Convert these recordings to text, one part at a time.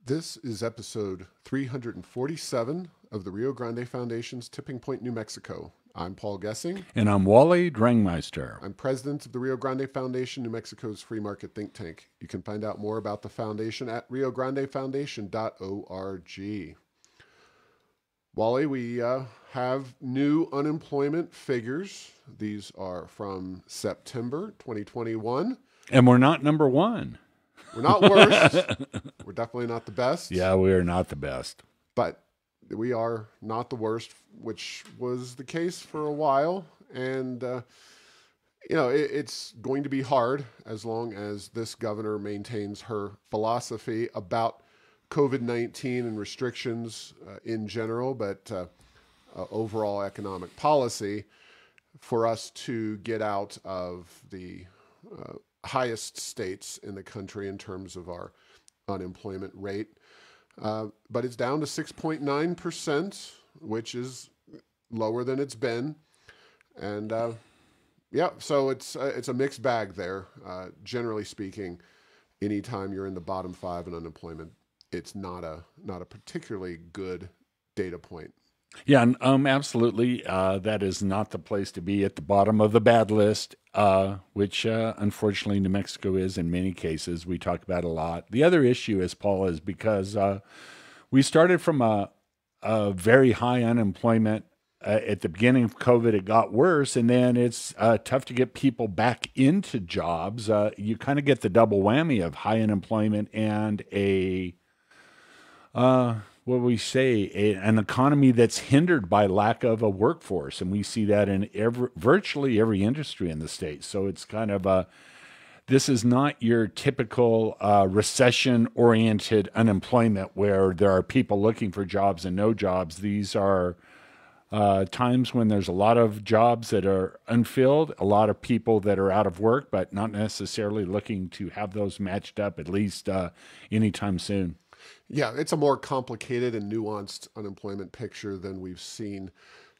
This is episode 347 of the Rio Grande Foundation's Tipping Point, New Mexico. I'm Paul Gessing. And I'm Wally Drangmeister. I'm president of the Rio Grande Foundation, New Mexico's free market think tank. You can find out more about the foundation at riograndefoundation.org. Wally, we have new unemployment figures. These are from September 2021. And we're not number one. We're not worst. We're definitely not the best. Yeah, we are not the best. But we are not the worst, which was the case for a while. And, it's going to be hard as long as this governor maintains her philosophy about COVID-19 and restrictions in general, but overall economic policy for us to get out of the highest states in the country in terms of our unemployment rate. But it's down to 6.9%, which is lower than it's been. And so it's a mixed bag there. Generally speaking, anytime you're in the bottom five in unemployment, it's not a particularly good data point. Yeah, absolutely. That is not the place to be, at the bottom of the bad list, which unfortunately New Mexico is in many cases. We talk about a lot. The other issue, as Paul, is because we started from a very high unemployment at the beginning of COVID. It got worse, and then it's tough to get people back into jobs. You kind of get the double whammy of high unemployment and an economy that's hindered by lack of a workforce. And we see that in virtually every industry in the state. So it's kind of this is not your typical recession-oriented unemployment where there are people looking for jobs and no jobs. These are times when there's a lot of jobs that are unfilled, a lot of people that are out of work, but not necessarily looking to have those matched up, at least anytime soon. Yeah, it's a more complicated and nuanced unemployment picture than we've seen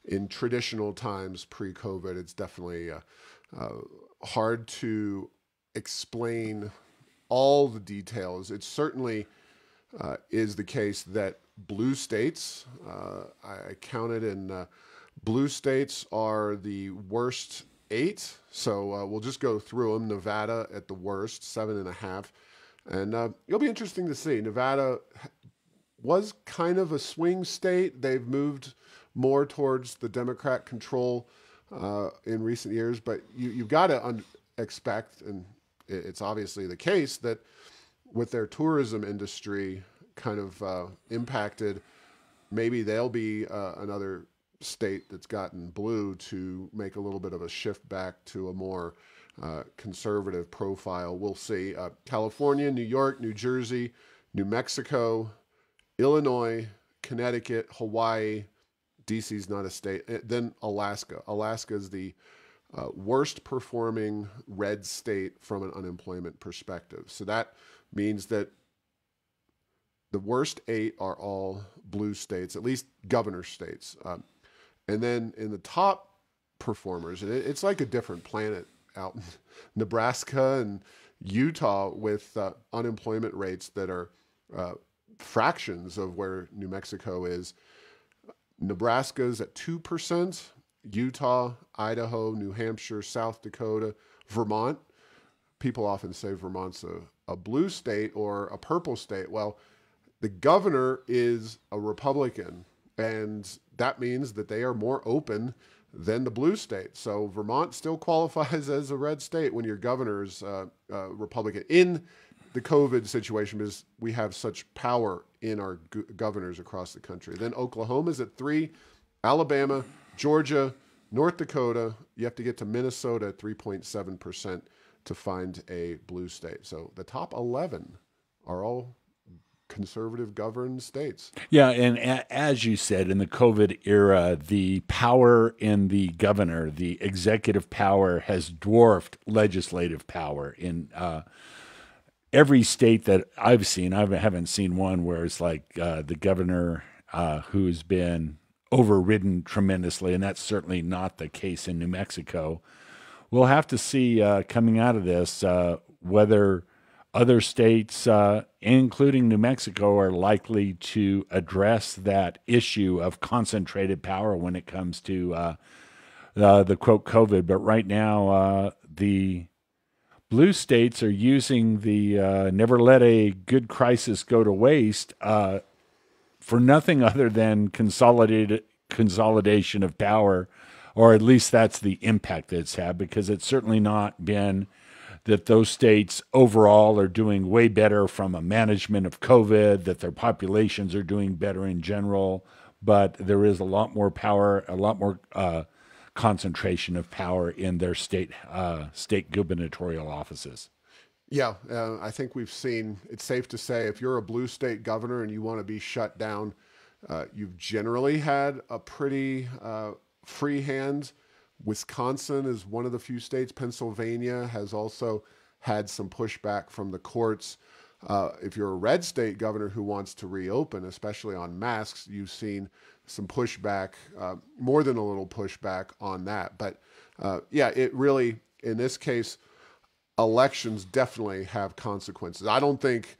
in traditional times pre-COVID. It's definitely hard to explain all the details. It certainly is the case that blue states, I counted, and blue states are the worst 8. So we'll just go through them. Nevada at the worst, 7.5. And it'll be interesting to see. Nevada was kind of a swing state. They've moved more towards the Democrat control in recent years. But you've got to expect, and it's obviously the case, that with their tourism industry kind of impacted, maybe they'll be another state that's gotten blue to make a little bit of a shift back to a more conservative profile. We'll see. California, New York, New Jersey, New Mexico, Illinois, Connecticut, Hawaii. DC's not a state. Then Alaska. Alaska is the worst performing red state from an unemployment perspective. So that means that the worst 8 are all blue states, at least governor states. And then in the top performers, and it's like a different planet out in Nebraska and Utah with unemployment rates that are fractions of where New Mexico is. Nebraska's at 2%, Utah, Idaho, New Hampshire, South Dakota, Vermont. People often say Vermont's a blue state or a purple state. Well, the governor is a Republican, and that means that they are more open than the blue state. So Vermont still qualifies as a red state when your governor's Republican in the COVID situation, because we have such power in our governors across the country. Then Oklahoma's at 3, Alabama, Georgia, North Dakota. You have to get to Minnesota at 3.7% to find a blue state. So the top 11 are all conservative governed states. Yeah, and as you said, in the COVID era, the power in the governor, the executive power, has dwarfed legislative power in every state that I've seen. I haven't seen one where it's like the governor who's been overridden tremendously, and that's certainly not the case in New Mexico. We'll have to see coming out of this whether Other states, including New Mexico, are likely to address that issue of concentrated power when it comes to the quote COVID. But right now, the blue states are using the never let a good crisis go to waste for nothing other than consolidation of power, or at least that's the impact that it's had, because it's certainly not been that those states overall are doing way better from a management of COVID, that their populations are doing better in general, but there is a lot more power, a lot more concentration of power in their state gubernatorial offices. Yeah, I think we've seen, it's safe to say, if you're a blue state governor and you want to be shut down, you've generally had a pretty free hand. Wisconsin is one of the few states. Pennsylvania has also had some pushback from the courts. If you're a red state governor who wants to reopen, especially on masks, you've seen some pushback, more than a little pushback on that. But yeah, it really, in this case, elections definitely have consequences. I don't think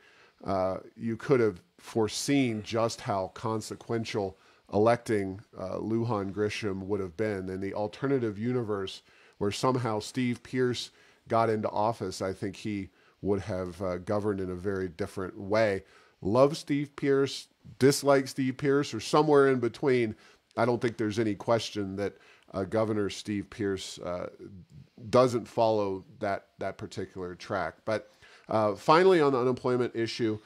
you could have foreseen just how consequential electing Lujan Grisham would have been. In the alternative universe where somehow Steve Pierce got into office, I think he would have governed in a very different way. Love Steve Pierce, dislike Steve Pierce, or somewhere in between. I don't think there's any question that Governor Steve Pierce doesn't follow that particular track. But finally, on the unemployment issue,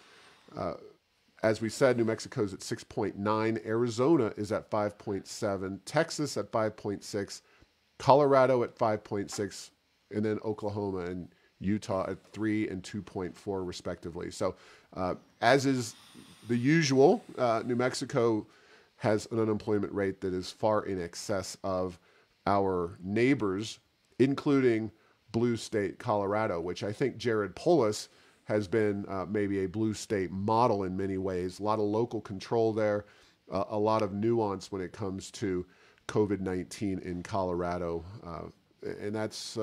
as we said, New Mexico's at 6.9, Arizona is at 5.7, Texas at 5.6, Colorado at 5.6, and then Oklahoma and Utah at 3 and 2.4 respectively. So as is the usual, New Mexico has an unemployment rate that is far in excess of our neighbors, including blue state Colorado, which I think Jared Polis has been maybe a blue state model in many ways. A lot of local control there, a lot of nuance when it comes to COVID-19 in Colorado. And that's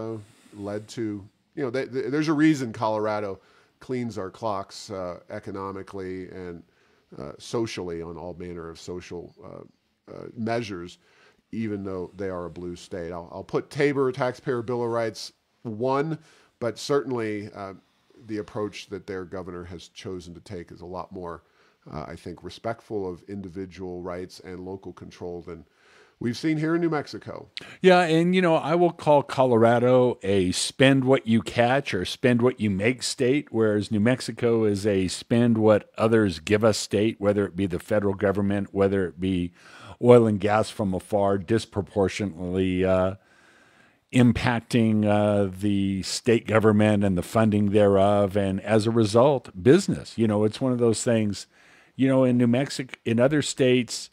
led to, there's a reason Colorado cleans our clocks economically and socially on all manner of social measures, even though they are a blue state. I'll put Tabor, Taxpayer Bill of Rights, 1, but certainly the approach that their governor has chosen to take is a lot more, I think, respectful of individual rights and local control than we've seen here in New Mexico. Yeah, and I will call Colorado a spend what you catch or spend what you make state, whereas New Mexico is a spend what others give us state, whether it be the federal government, whether it be oil and gas from afar, disproportionately impacting the state government and the funding thereof, and as a result, business. It's one of those things. In New Mexico, in other states,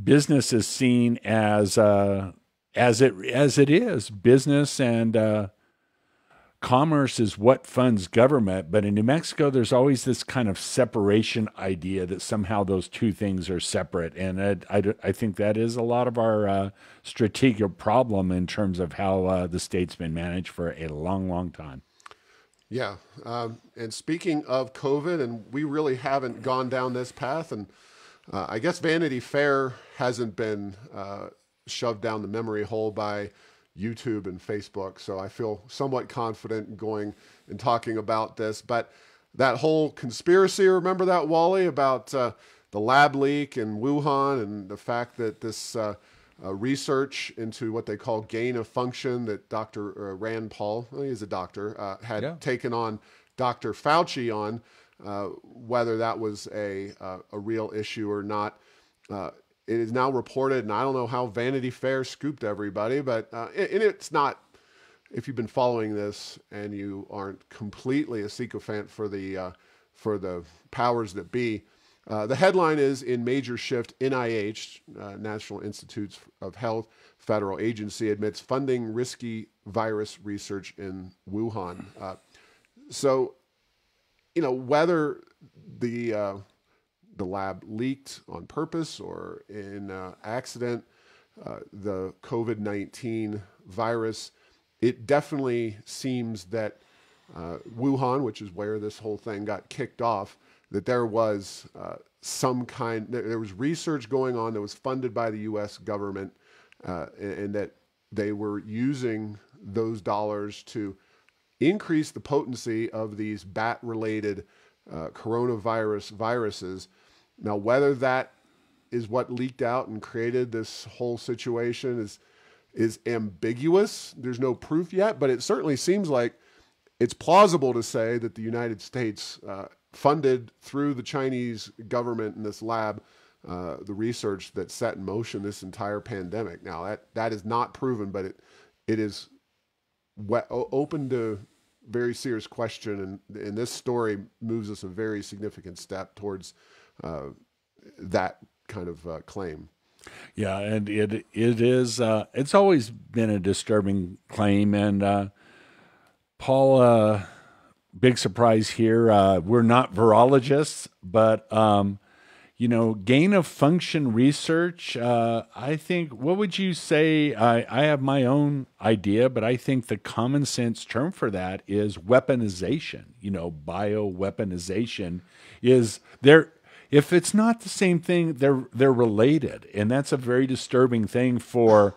business is seen as it is. Business and commerce is what funds government. But in New Mexico, there's always this kind of separation idea that somehow those two things are separate. And I think that is a lot of our strategic problem in terms of how the state's been managed for a long, long time. Yeah. And speaking of COVID, and we really haven't gone down this path, and I guess Vanity Fair hasn't been shoved down the memory hole by YouTube and Facebook, so I feel somewhat confident in going and talking about this. But that whole conspiracy, remember that, Wally, about the lab leak in Wuhan and the fact that this research into what they call gain of function that Dr. Rand Paul, well, he's a doctor, had taken on Dr. Fauci on, whether that was a real issue or not. It is now reported, and I don't know how Vanity Fair scooped everybody, but and it's not, if you've been following this and you aren't completely a sycophant for the powers that be, the headline is, in major shift, NIH, National Institutes of Health, federal agency, admits funding risky virus research in Wuhan. So, whether the lab leaked on purpose or in accident, the COVID-19 virus, it definitely seems that Wuhan, which is where this whole thing got kicked off, that there was there was research going on that was funded by the U.S. government, and that they were using those dollars to increase the potency of these bat-related viruses. Now, whether that is what leaked out and created this whole situation is ambiguous. There's no proof yet, but it certainly seems like it's plausible to say that the United States funded through the Chinese government in this lab the research that set in motion this entire pandemic. Now, that is not proven, but it is open to very serious question, and this story moves us a very significant step towards that kind of claim. Yeah, and it is. It's always been a disturbing claim, and Paul, big surprise here. We're not virologists, but gain of function research. I think. What would you say? I have my own idea, but I think the common sense term for that is weaponization. Bioweaponization is there. If it's not the same thing, they're related, and that's a very disturbing thing for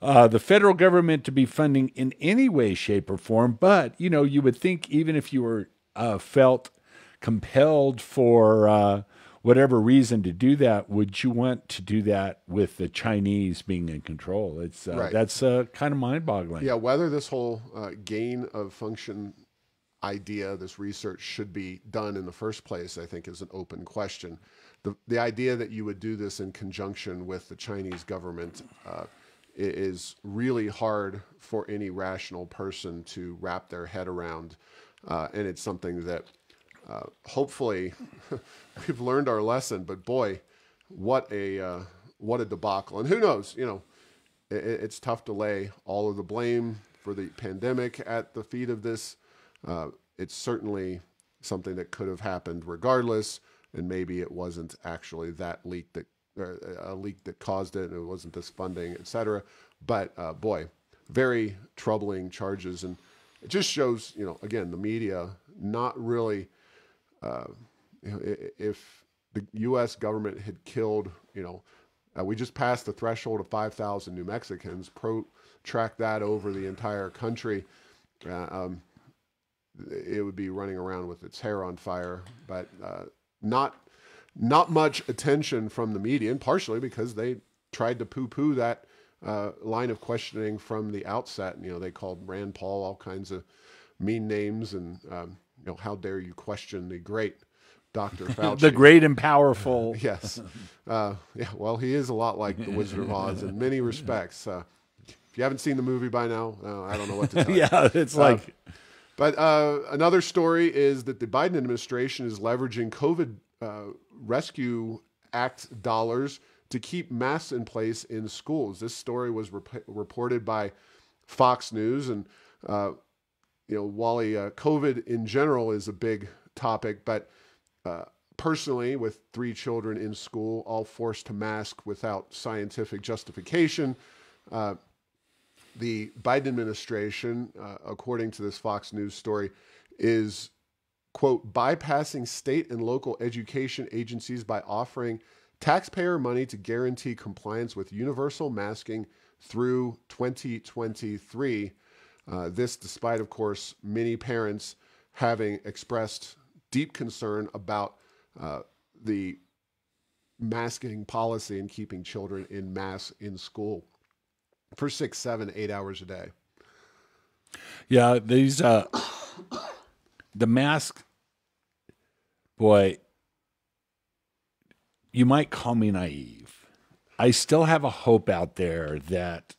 the federal government to be funding in any way, shape, or form. But you would think even if you were felt compelled for whatever reason to do that, would you want to do that with the Chinese being in control? It's right. That's kind of mind-boggling. Yeah, whether this whole gain of function idea, this research should be done in the first place, I think is an open question. The idea that you would do this in conjunction with the Chinese government is really hard for any rational person to wrap their head around, and it's something that hopefully we've learned our lesson. But boy, what a debacle! And who knows? It's tough to lay all of the blame for the pandemic at the feet of this. It's certainly something that could have happened regardless, and maybe it wasn't actually that leak that a leak that caused it, and it wasn't this funding, etc. But boy, very troubling charges, and it just shows, again, the media not really. If the U.S. government had killed, we just passed the threshold of 5,000 New Mexicans. Track that over the entire country. It would be running around with its hair on fire, but not much attention from the media, and partially because they tried to poo-poo that line of questioning from the outset. They called Rand Paul all kinds of mean names, and how dare you question the great Dr. Fauci. The great and powerful. Yes. Yeah, well, he is a lot like the Wizard of Oz in many respects. If you haven't seen the movie by now, I don't know what to tell you. Yeah, it's like... But another story is that the Biden administration is leveraging COVID Rescue Act dollars to keep masks in place in schools. This story was reported by Fox News. And, Wally, COVID in general is a big topic, but personally, with 3 children in school, all forced to mask without scientific justification, the Biden administration, according to this Fox News story, is, quote, bypassing state and local education agencies by offering taxpayer money to guarantee compliance with universal masking through 2023. This despite, of course, many parents having expressed deep concern about the masking policy and keeping children in masks in school for 6, 7, 8 hours a day. Yeah, these the mask, boy, you might call me naive. I still have a hope out there that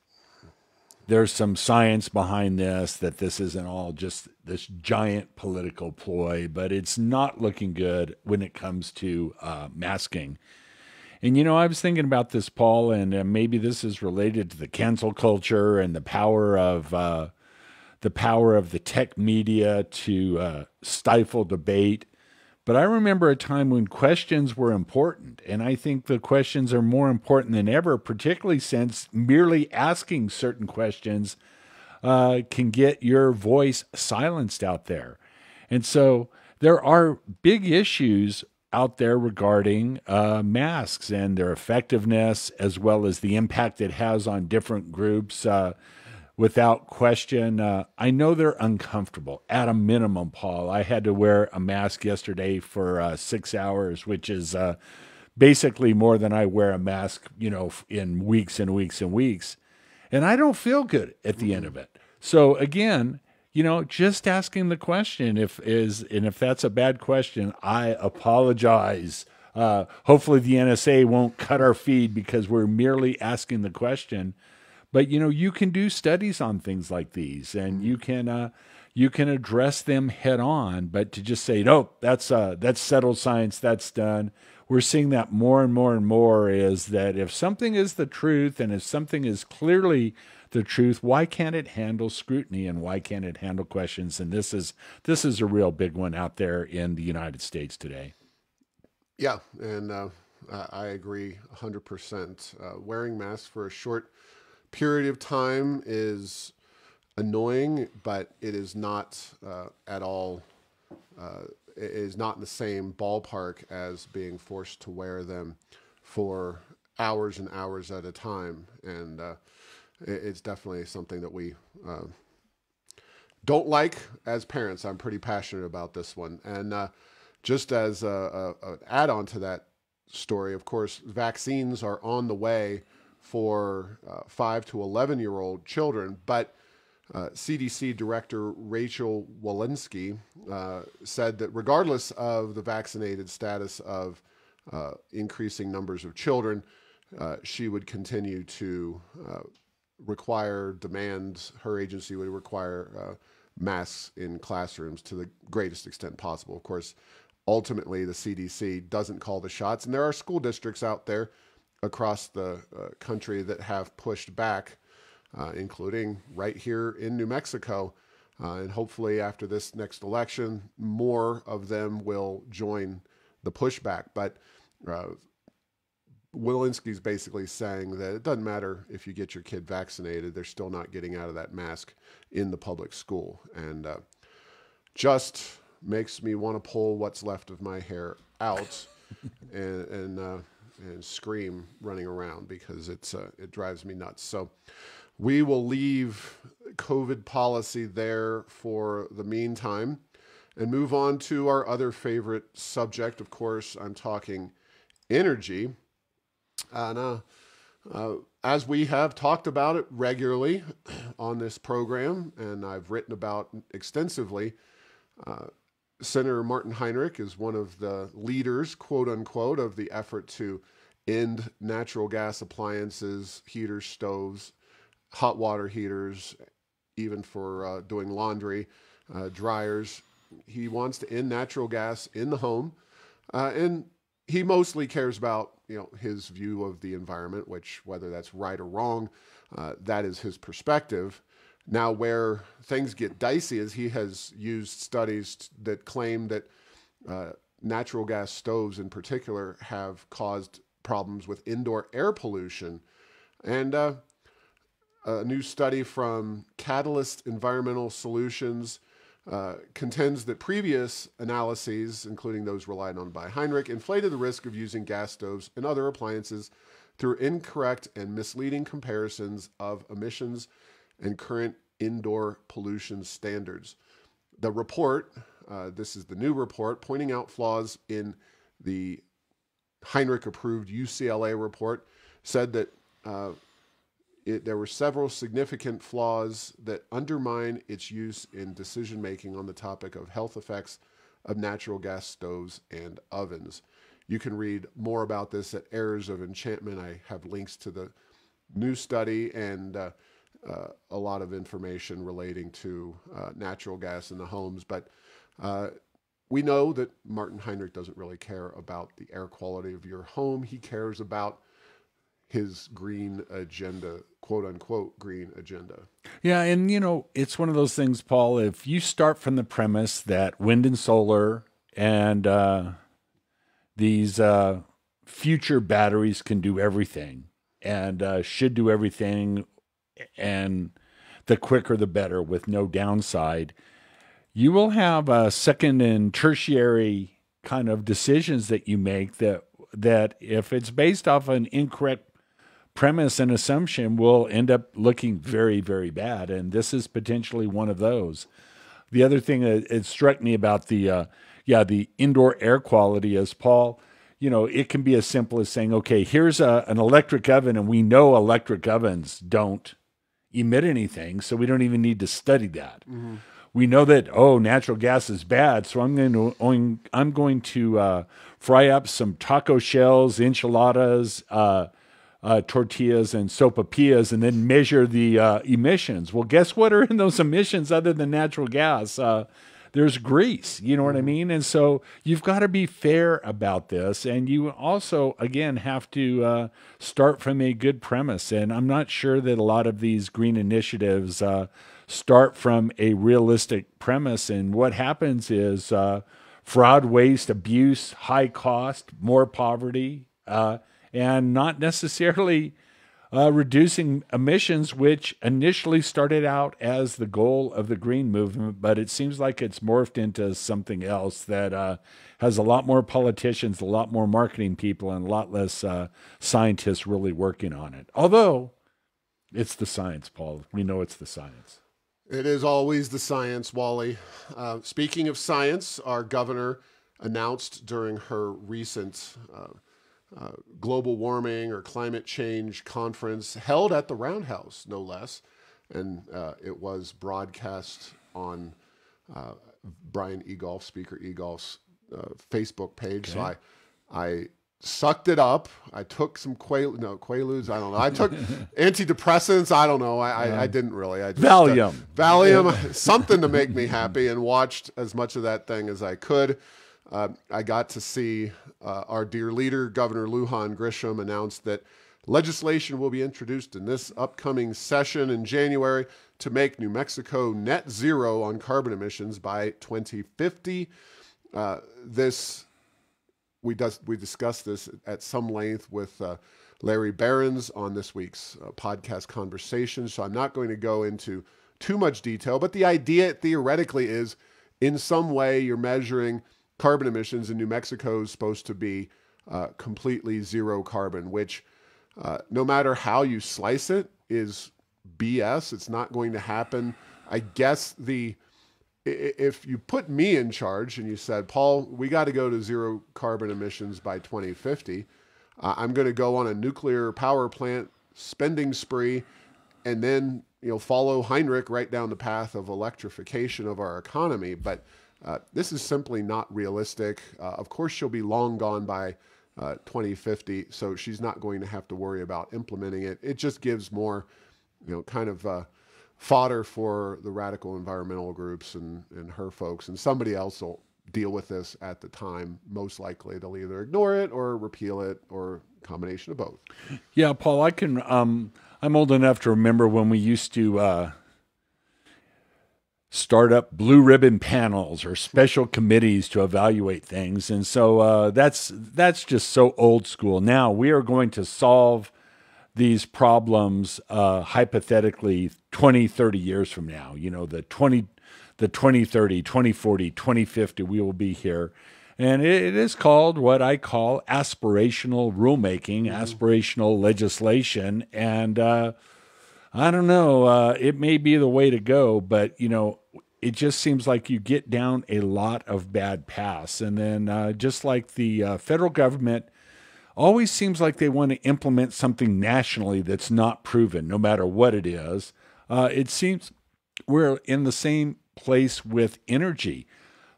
there's some science behind this, that this isn't all just this giant political ploy, but it's not looking good when it comes to masking. And, I was thinking about this, Paul, and maybe this is related to the cancel culture and the power of the tech media to stifle debate. But I remember a time when questions were important, and I think the questions are more important than ever, particularly since merely asking certain questions can get your voice silenced out there. And so there are big issues out there regarding masks and their effectiveness, as well as the impact it has on different groups. Without question, I know they're uncomfortable. At a minimum, Paul, I had to wear a mask yesterday for 6 hours, which is basically more than I wear a mask, in weeks and weeks and weeks. And I don't feel good at the end of it. So again, just asking the question, if that's a bad question, I apologize. Hopefully the NSA won't cut our feed because we're merely asking the question. But you can do studies on things like these, and you can address them head on. But to just say, no, that's settled science, that's done. We're seeing that more and more and more. Is that if something is the truth, and if something is clearly the truth, why can't it handle scrutiny, and why can't it handle questions? And this is a real big one out there in the United States today. Yeah, and I agree 100%. Wearing masks for a short period of time is annoying, but it is not at all. It is not in the same ballpark as being forced to wear them for hours and hours at a time, and it's definitely something that we don't like as parents. I'm pretty passionate about this one, and just as an add-on to that story, of course, vaccines are on the way for 5 to 11-year-old children, but CDC Director Rachel Walensky said that regardless of the vaccinated status of increasing numbers of children, she would continue to her agency would require masks in classrooms to the greatest extent possible. Of course, ultimately the CDC doesn't call the shots, and there are school districts out there across the country that have pushed back, including right here in New Mexico. And hopefully after this next election, more of them will join the pushback. But Walensky's basically saying that it doesn't matter if you get your kid vaccinated, they're still not getting out of that mask in the public school. And just makes me want to pull what's left of my hair out and scream running around, because it drives me nuts. So we will leave COVID policy there for the meantime and move on to our other favorite subject. Of course, I'm talking energy. And as we have talked about it regularly on this program, and I've written about extensively, Senator Martin Heinrich is one of the leaders, quote unquote, of the effort to end natural gas appliances, heaters, stoves, hot water heaters, even for doing laundry, dryers. He wants to end natural gas in the home, and he mostly cares about his view of the environment, which, whether that's right or wrong, that is his perspective. Now, where things get dicey is he has used studies that claim that natural gas stoves in particular have caused problems with indoor air pollution. And a new study from Catalyst Environmental Solutions contends that previous analyses, including those relied on by Heinrich, inflated the risk of using gas stoves and other appliances through incorrect and misleading comparisons of emissions and current indoor pollution standards. The report, this is the new report, pointing out flaws in the Heinrich-approved UCLA report, said that there were several significant flaws that undermine its use in decision-making on the topic of health effects of natural gas stoves and ovens. You can read more about this at Errors of Enchantment. I have links to the new study and a lot of information relating to natural gas in the homes. But we know that Martin Heinrich doesn't really care about the air quality of your home. He cares about his green agenda, quote unquote, green agenda. Yeah. And, it's one of those things, Paul, if you start from the premise that wind and solar and these future batteries can do everything and should do everything, and the quicker the better with no downside. You will have second and tertiary kind of decisions that you make that if it's based off an incorrect premise and assumption will end up looking very, very bad. And this is potentially one of those. The other thing that it struck me about the indoor air quality is, Paul, it can be as simple as saying, okay, here's an electric oven, and we know electric ovens don't emit anything, so we don't even need to study that. Mm-hmm. We know that, natural gas is bad, so I'm going to fry up some taco shells, enchiladas, tortillas, and sopapillas, and then measure the emissions. Well, guess what are in those emissions other than natural gas? There's grease, you know what I mean? And so you've got to be fair about this. And you also, again, have to start from a good premise. And I'm not sure that a lot of these green initiatives start from a realistic premise. And what happens is fraud, waste, abuse, high cost, more poverty, and not necessarily reducing emissions, which initially started out as the goal of the green movement, but it seems like it's morphed into something else that has a lot more politicians, a lot more marketing people, and a lot less scientists really working on it. Although it's the science, Paul. We know it's the science. It is always the science, Wally. Speaking of science, our governor announced during her recent global warming or climate change conference held at the Roundhouse, no less. And it was broadcast on Brian Egolf, Speaker Egolf's Facebook page. Okay. So I sucked it up. I took some Quaaludes. I don't know. I took antidepressants. I don't know. I didn't really. I just, Valium, something to make me happy, and watched as much of that thing as I could. I got to see our dear leader, Governor Wuhan Grisham, announce that legislation will be introduced in this upcoming session in January to make New Mexico net zero on carbon emissions by 2050. We discussed this at some length with Larry Behrens on this week's podcast conversation, so I'm not going to go into too much detail, but the idea theoretically is in some way you're measuring carbon emissions, and New Mexico is supposed to be completely zero carbon, which no matter how you slice it is BS. It's not going to happen. I guess if you put me in charge and you said, Paul, we got to go to zero carbon emissions by 2050, I'm going to go on a nuclear power plant spending spree and then follow Heinrich right down the path of electrification of our economy. But this is simply not realistic. Of course, she'll be long gone by 2050, so she's not going to have to worry about implementing it. It just gives more, kind of fodder for the radical environmental groups and her folks, and somebody else will deal with this at the time. Most likely, they'll either ignore it or repeal it, or a combination of both. Yeah, Paul, I can. I'm old enough to remember when we used to start up blue ribbon panels or special committees to evaluate things. And so that's just so old school. Now we are going to solve these problems hypothetically 20, 30 years from now. The 2030, 2040, 2050, we will be here. And it is called what I call aspirational rulemaking, aspirational legislation. And I don't know, it may be the way to go, but, it just seems like you get down a lot of bad paths. And then just like the federal government always seems like they want to implement something nationally that's not proven, no matter what it is. It seems we're in the same place with energy.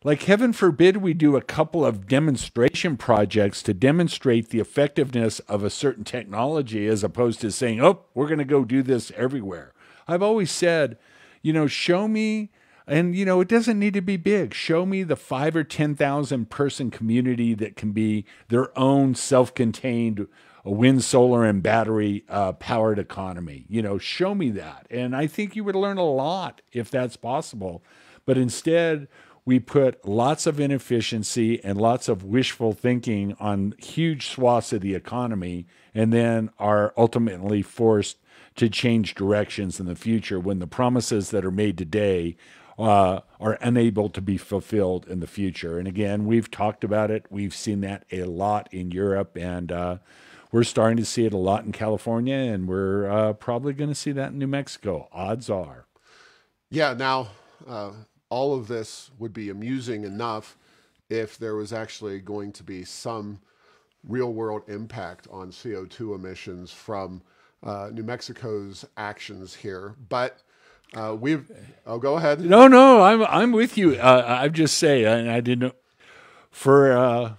Like, heaven forbid we do a couple of demonstration projects to demonstrate the effectiveness of a certain technology, as opposed to saying, we're going to go do this everywhere. I've always said, show me, and, it doesn't need to be big. Show me the 5,000 or 10,000 person community that can be their own self-contained wind, solar, and battery powered economy. Show me that. And I think you would learn a lot if that's possible. But instead, we put lots of inefficiency and lots of wishful thinking on huge swaths of the economy, and then are ultimately forced to change directions in the future when the promises that are made today are unable to be fulfilled in the future. And again, we've talked about it. We've seen that a lot in Europe, and we're starting to see it a lot in California, and we're probably going to see that in New Mexico. Odds are. Yeah, now all of this would be amusing enough if there was actually going to be some real world impact on CO2 emissions from New Mexico's actions here. But go ahead. No, I'm with you. I just say, and I didn't for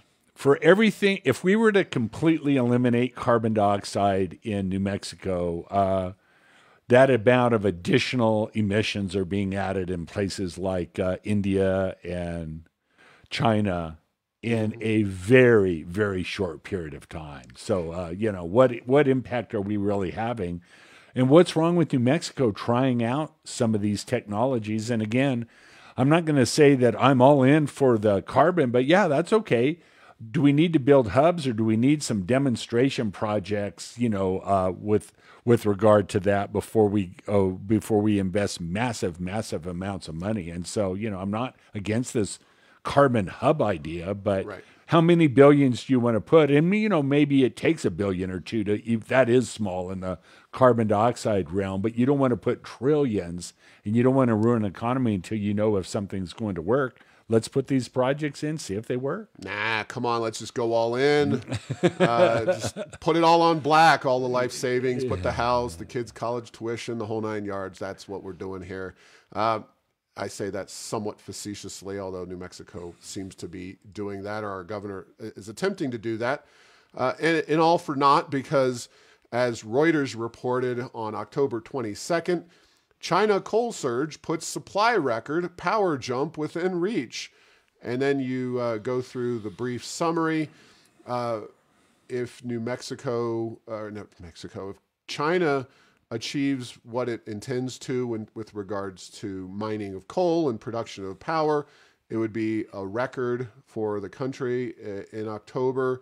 everything. If we were to completely eliminate carbon dioxide in New Mexico, that amount of additional emissions are being added in places like India and China in a very, very short period of time. So, what impact are we really having? And what's wrong with New Mexico trying out some of these technologies? And again, I'm not going to say that I'm all in for the carbon, but yeah, that's okay. Do we need to build hubs, or do we need some demonstration projects, with regard to that before we invest massive amounts of money? And so, I'm not against this carbon hub idea, but Right. How many billions do you want to put? And maybe it takes $1 billion or $2 billion that is small in the carbon dioxide realm, but you don't want to put trillions, and you don't want to ruin an economy until you know if something's going to work. Let's put these projects in, see if they work. Nah, come on, let's just go all in. Just put it all on black, all the life savings, put the house, the kids' college tuition, the whole 9 yards. That's what we're doing here. I say that somewhat facetiously, although New Mexico seems to be doing that, or our governor is attempting to do that. And all for naught, because as Reuters reported on October 22nd, China coal surge puts supply record, power jump within reach. And then you go through the brief summary. If China achieves what it intends to with regards to mining of coal and production of power, it would be a record for the country in October.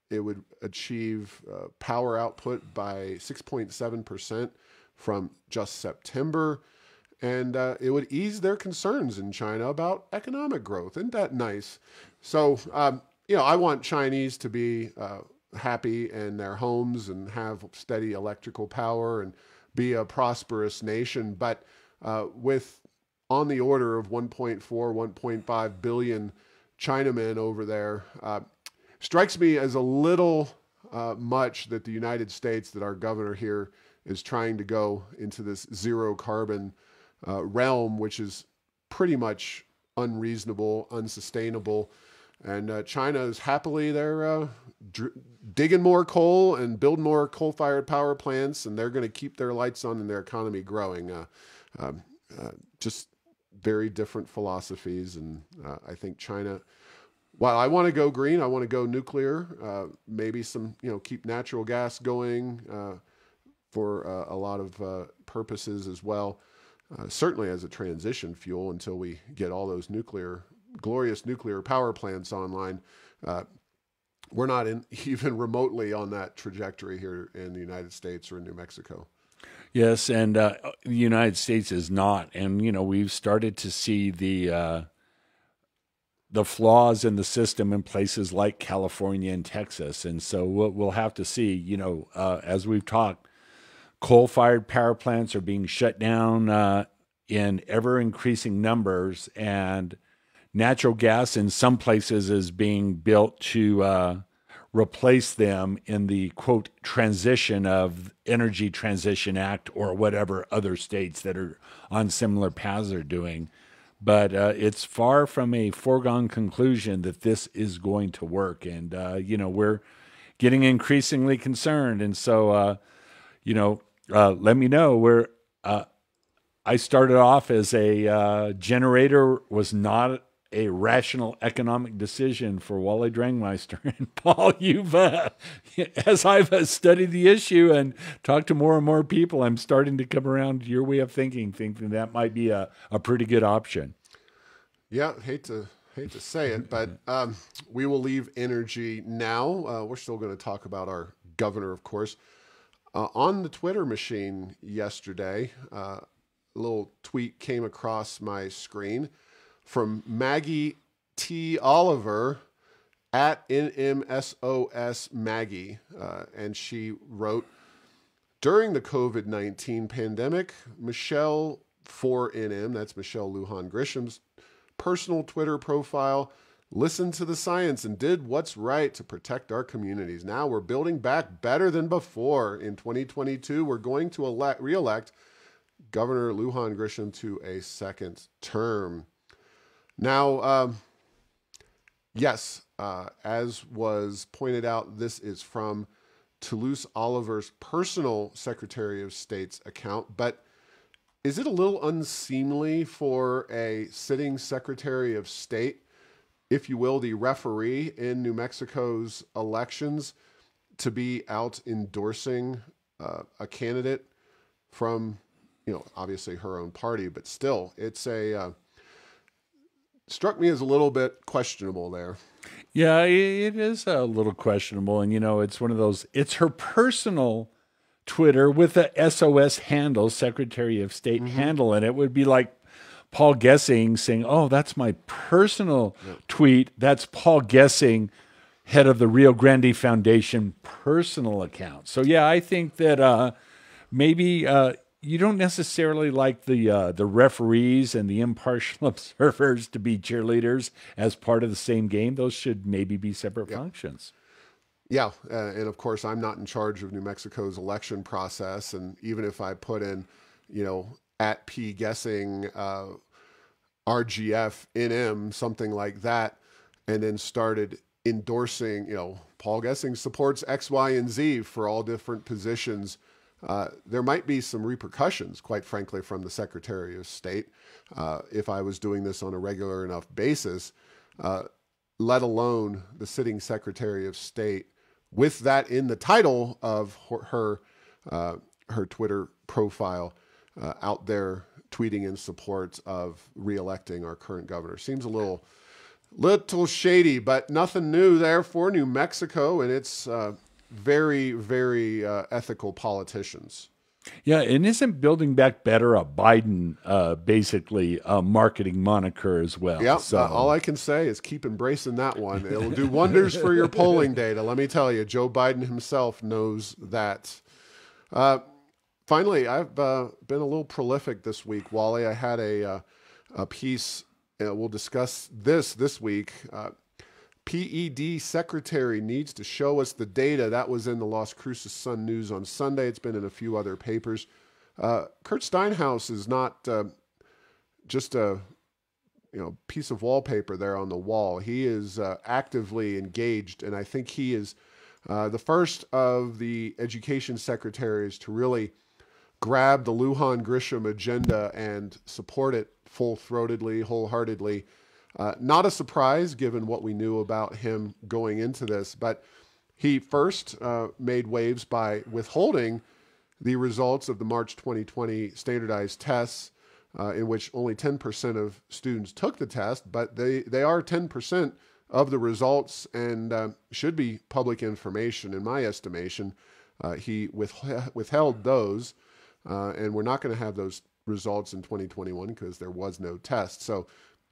It would achieve power output by 6.7% from just September. And it would ease their concerns in China about economic growth. Isn't that nice? So, I want Chinese to be happy in their homes and have steady electrical power and be a prosperous nation. But with on the order of 1.4, 1.5 billion Chinamen over there, strikes me as a little much that the United States, that our governor here is trying to go into this zero carbon realm, which is pretty much unreasonable, unsustainable. And China is happily there digging more coal and building more coal-fired power plants, and they're going to keep their lights on and their economy growing. Just very different philosophies. And I think China, while I want to go green, I want to go nuclear, maybe some, keep natural gas going for a lot of purposes as well. Certainly as a transition fuel until we get all those glorious nuclear power plants online. We're not even remotely on that trajectory here in the United States or in New Mexico. Yes, and the United States is not. And, we've started to see the flaws in the system in places like California and Texas. And so we'll have to see, as we've talked, coal-fired power plants are being shut down in ever-increasing numbers, and natural gas in some places is being built to replace them in the, quote, transition of Energy Transition Act or whatever other states that are on similar paths are doing. But it's far from a foregone conclusion that this is going to work. And, we're getting increasingly concerned. And so, let me know where I started off as a generator was not a rational economic decision for Wally Drangmeister. And Paul, you've, as I've studied the issue and talked to more and more people, I'm starting to come around to your way of thinking that might be a pretty good option. Yeah, hate to say it, but we will leave energy now. We're still going to talk about our governor, of course. On the Twitter machine yesterday, a little tweet came across my screen from Maggie T. Oliver at NMSOS Maggie. And she wrote, during the COVID-19 pandemic, Michelle 4NM, that's Michelle Lujan Grisham's personal Twitter profile, listened to the science and did what's right to protect our communities. Now we're building back better than before. In 2022, we're going to re-elect Governor Lujan Grisham to a second term. Now, yes, as was pointed out, this is from Toulouse Oliver's personal Secretary of State's account, but is it a little unseemly for a sitting Secretary of State, if you will, the referee in New Mexico's elections, to be out endorsing a candidate from, obviously her own party, but still, it's struck me as a little bit questionable there. Yeah, it is a little questionable. And, it's one of those, it's her personal Twitter with a SOS handle, Secretary of State handle, and it would be like Paul Gessing saying, oh, that's my personal tweet. That's Paul Gessing, head of the Rio Grande Foundation personal account. So, yeah, I think that maybe you don't necessarily like the referees and the impartial observers to be cheerleaders as part of the same game. Those should maybe be separate functions. Yeah, and of course, I'm not in charge of New Mexico's election process. And even if I put in, at P guessing RGF NM, something like that, and then started endorsing, Paul Gessing supports X, Y, and Z for all different positions, there might be some repercussions, quite frankly, from the Secretary of State if I was doing this on a regular enough basis, let alone the sitting Secretary of State with that in the title of her Twitter profile out there tweeting in support of reelecting our current governor. Seems a little shady, but nothing new there for New Mexico and its very, very ethical politicians. Yeah, and isn't Building Back Better a Biden, basically, marketing moniker as well? Yeah, so. All I can say is keep embracing that one. It'll do wonders for your polling data. Let me tell you, Joe Biden himself knows that. Finally, I've been a little prolific this week, Wally. I had a piece, we'll discuss this week. PED Secretary needs to show us the data. That was in the Las Cruces Sun News on Sunday. It's been in a few other papers. Kurt Steinhaus is not just a piece of wallpaper there on the wall. He is actively engaged, and I think he is the first of the education secretaries to really grab the Lujan Grisham agenda and support it full-throatedly, wholeheartedly. Not a surprise given what we knew about him going into this, but he first made waves by withholding the results of the March 2020 standardized tests, in which only 10% of students took the test, but they are 10% of the results and should be public information in my estimation. He withheld those, and we're not going to have those results in 2021 because there was no test. So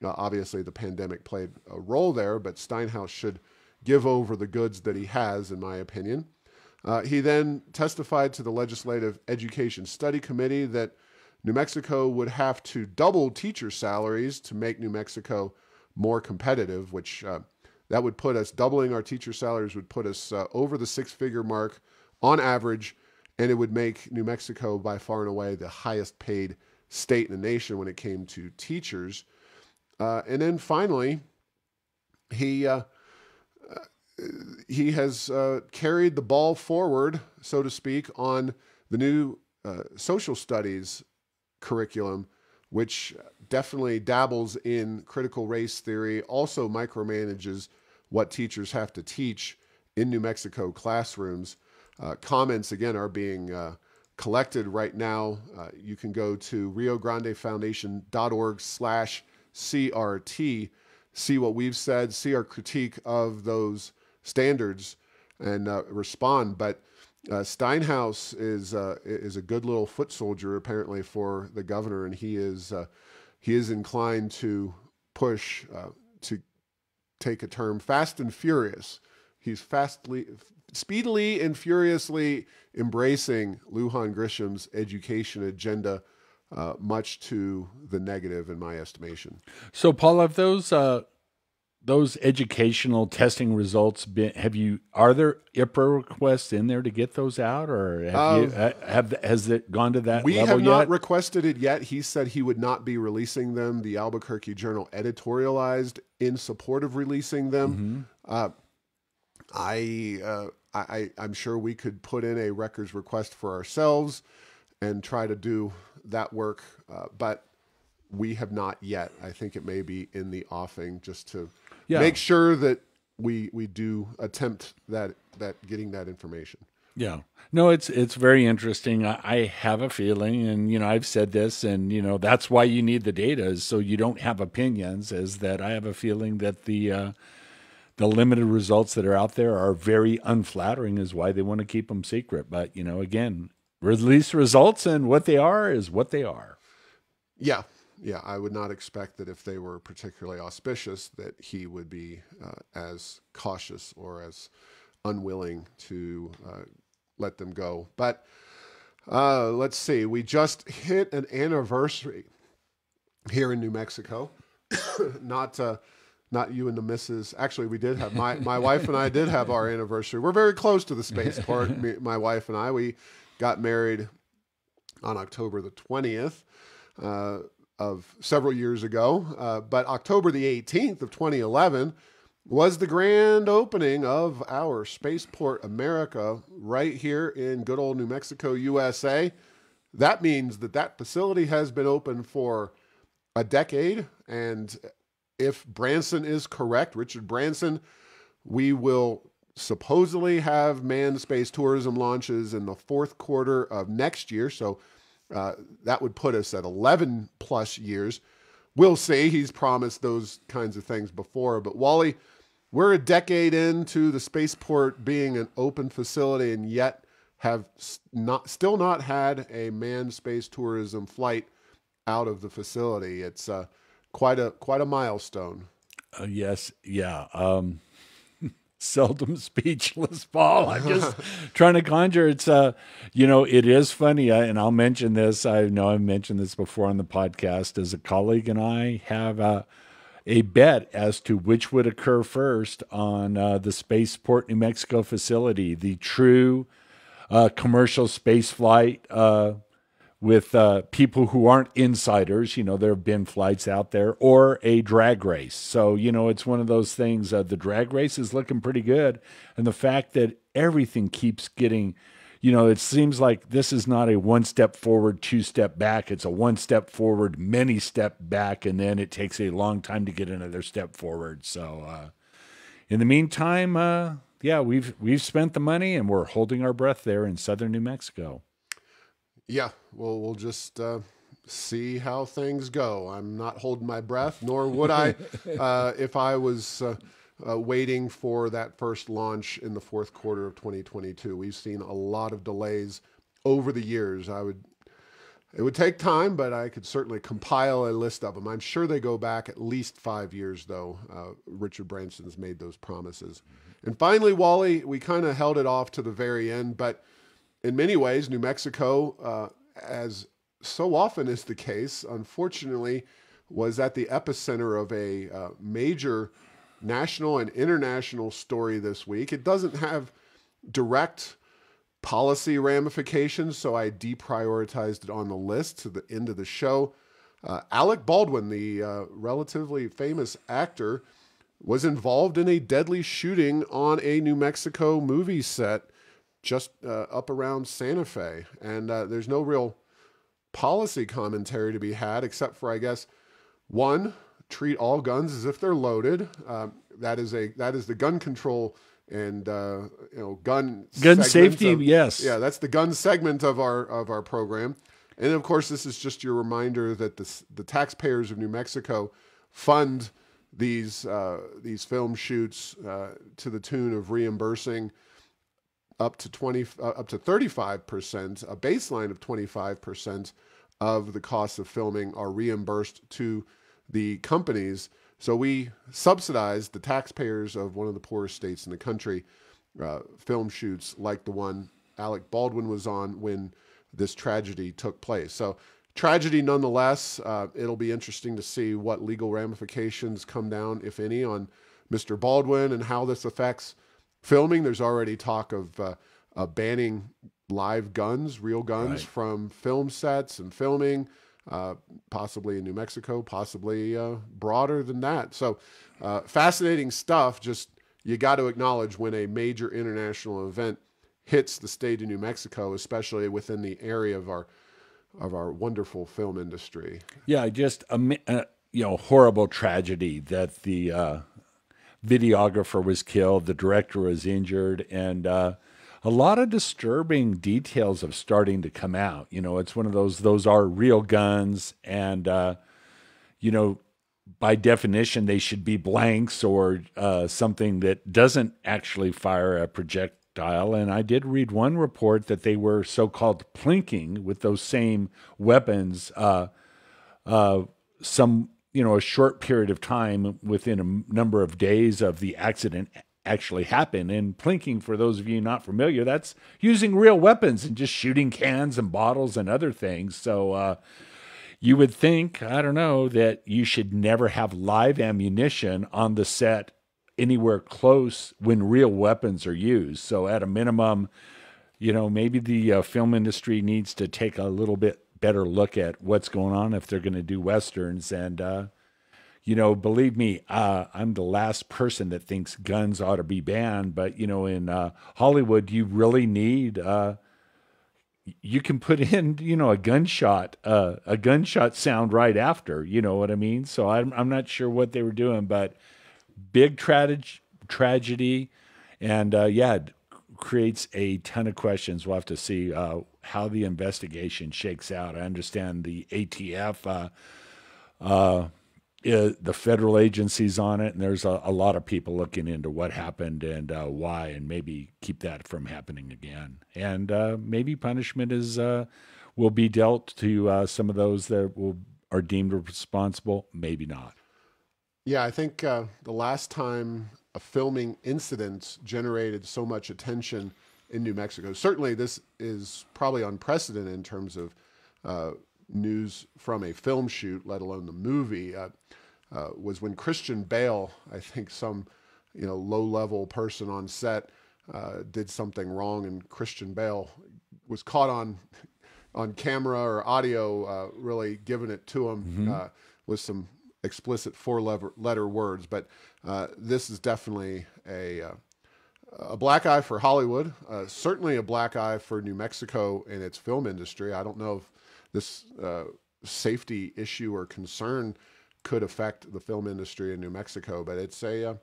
obviously, the pandemic played a role there, but Steinhaus should give over the goods that he has, in my opinion. He then testified to the Legislative Education Study Committee that New Mexico would have to double teacher salaries to make New Mexico more competitive, which that would put us, doubling our teacher salaries would put us over the six-figure mark on average, and it would make New Mexico by far and away the highest paid state in the nation when it came to teachers. And then finally, he has carried the ball forward, so to speak, on the new social studies curriculum, which definitely dabbles in critical race theory, also micromanages what teachers have to teach in New Mexico classrooms. Comments, again, are being collected right now. You can go to riograndefoundation.org/CRT, see what we've said, see our critique of those standards, and respond. But Steinhaus is a good little foot soldier apparently for the governor, and he is inclined to push to take a term fast and furious. He's speedily and furiously embracing Lujan Grisham's education agenda, much to the negative in my estimation. So, Paul, have those educational testing results are there IPRA requests in there to get those out, or has it gone to that we level have yet? not requested it yet. He said he would not be releasing them. The Albuquerque Journal editorialized in support of releasing them. I'm sure we could put in a records request for ourselves and try to do that work, but we have not yet. I think it may be in the offing just to make sure that we do attempt that getting that information. Yeah. No, it's very interesting. I have a feeling, and I've said this, and that's why you need the data, is so you don't have opinions. Is that I have a feeling that the limited results that are out there are very unflattering, is why they want to keep them secret. But again, release results, and what they are is what they are. Yeah. Yeah, I would not expect that if they were particularly auspicious that he would be as cautious or as unwilling to let them go. But let's see. We just hit an anniversary here in New Mexico. Not you and the missus. Actually, we did have, my wife and I did have our anniversary. We're very close to the Spaceport. My wife and I, we got married on October the 20th. Of several years ago, but October the 18th of 2011 was the grand opening of our Spaceport America right here in good old New Mexico, USA. That means that facility has been open for a decade, and if Branson is correct, Richard Branson, we will supposedly have manned space tourism launches in the fourth quarter of next year, so that would put us at 11 plus years. We'll see. He's promised those kinds of things before. But Wally, we're a decade into the Spaceport being an open facility, and yet have still not had a manned space tourism flight out of the facility. It's quite a milestone. Yes. Yeah. Seldom speechless, Paul. I'm just trying to conjure. It's it is funny, and I'll mention this. I know I've mentioned this before on the podcast. As a colleague and I have a bet as to which would occur first on the Spaceport New Mexico facility, the true commercial space flight with people who aren't insiders. There have been flights out there, or a drag race. So, it's one of those things. The drag race is looking pretty good. And the fact that everything keeps getting, it seems like this is not a one step forward, two step back. It's a one step forward, many step back, and then it takes a long time to get another step forward. So, in the meantime, we've spent the money, and we're holding our breath there in southern New Mexico. Yeah, well, we'll just see how things go. I'm not holding my breath, nor would I if I was waiting for that first launch in the fourth quarter of 2022. We've seen a lot of delays over the years. It would take time, but I could certainly compile a list of them. I'm sure they go back at least 5 years, though. Richard Branson's made those promises. And finally, Wally, we kind of held it off to the very end, but in many ways, New Mexico, as so often is the case, unfortunately, was at the epicenter of a major national and international story this week. It doesn't have direct policy ramifications, so I deprioritized it on the list to the end of the show. Alec Baldwin, the relatively famous actor, was involved in a deadly shooting on a New Mexico movie set just up around Santa Fe. And there's no real policy commentary to be had, except for, I guess, one, treat all guns as if they're loaded. That is the gun control and gun safety. Yes, yeah, that's the gun segment of our program. And of course, this is just your reminder that the taxpayers of New Mexico fund these film shoots to the tune of reimbursing up to 35%, a baseline of 25% of the costs of filming are reimbursed to the companies. So we subsidize, the taxpayers of one of the poorest states in the country, film shoots like the one Alec Baldwin was on when this tragedy took place. So tragedy nonetheless. It'll be interesting to see what legal ramifications come down, if any, on Mr. Baldwin and how this affects filming. There's already talk of banning live guns, real guns, Right. from film sets and filming, possibly in New Mexico, possibly broader than that. So fascinating stuff. Just, you got to acknowledge when a major international event hits the state of New Mexico, especially within the area of our wonderful film industry. Yeah, just horrible tragedy that the videographer was killed, the director was injured, and a lot of disturbing details of starting to come out. It's one of those are real guns, and by definition they should be blanks or something that doesn't actually fire a projectile. And I did read one report that they were so-called plinking with those same weapons a short period of time within a number of days of the accident actually happened. And plinking, for those of you not familiar, that's using real weapons and just shooting cans and bottles and other things. So you would think, I don't know, that you should never have live ammunition on the set anywhere close when real weapons are used. So at a minimum, maybe the film industry needs to take a little bit better look at what's going on if they're going to do Westerns. And, believe me, I'm the last person that thinks guns ought to be banned. But, in Hollywood, you really need, you can put in, a gunshot sound right after, you know what I mean? So I'm not sure what they were doing, but big tragedy. And, creates a ton of questions. We'll have to see how the investigation shakes out. I understand the ATF, the federal agencies on it, and there's a lot of people looking into what happened and why, and maybe keep that from happening again. And maybe punishment will be dealt to some of those that are deemed responsible. Maybe not. Yeah, I think the last time a filming incident generated so much attention in New Mexico, certainly this is probably unprecedented in terms of news from a film shoot, let alone the movie, was when Christian Bale, I think some low-level person on set did something wrong, and Christian Bale was caught on camera or audio really giving it to him with some explicit four-letter words. But this is definitely a black eye for Hollywood, certainly a black eye for New Mexico and its film industry. I don't know if this safety issue or concern could affect the film industry in New Mexico, but it's a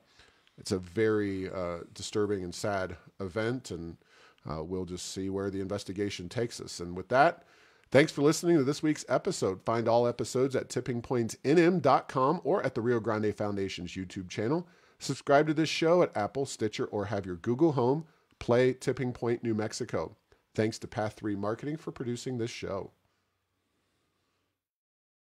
very disturbing and sad event, and we'll just see where the investigation takes us. And with that, thanks for listening to this week's episode. Find all episodes at tippingpointsnm.com or at the Rio Grande Foundation's YouTube channel. Subscribe to this show at Apple, Stitcher, or have your Google Home play Tipping Point New Mexico. Thanks to Path 3 Marketing for producing this show.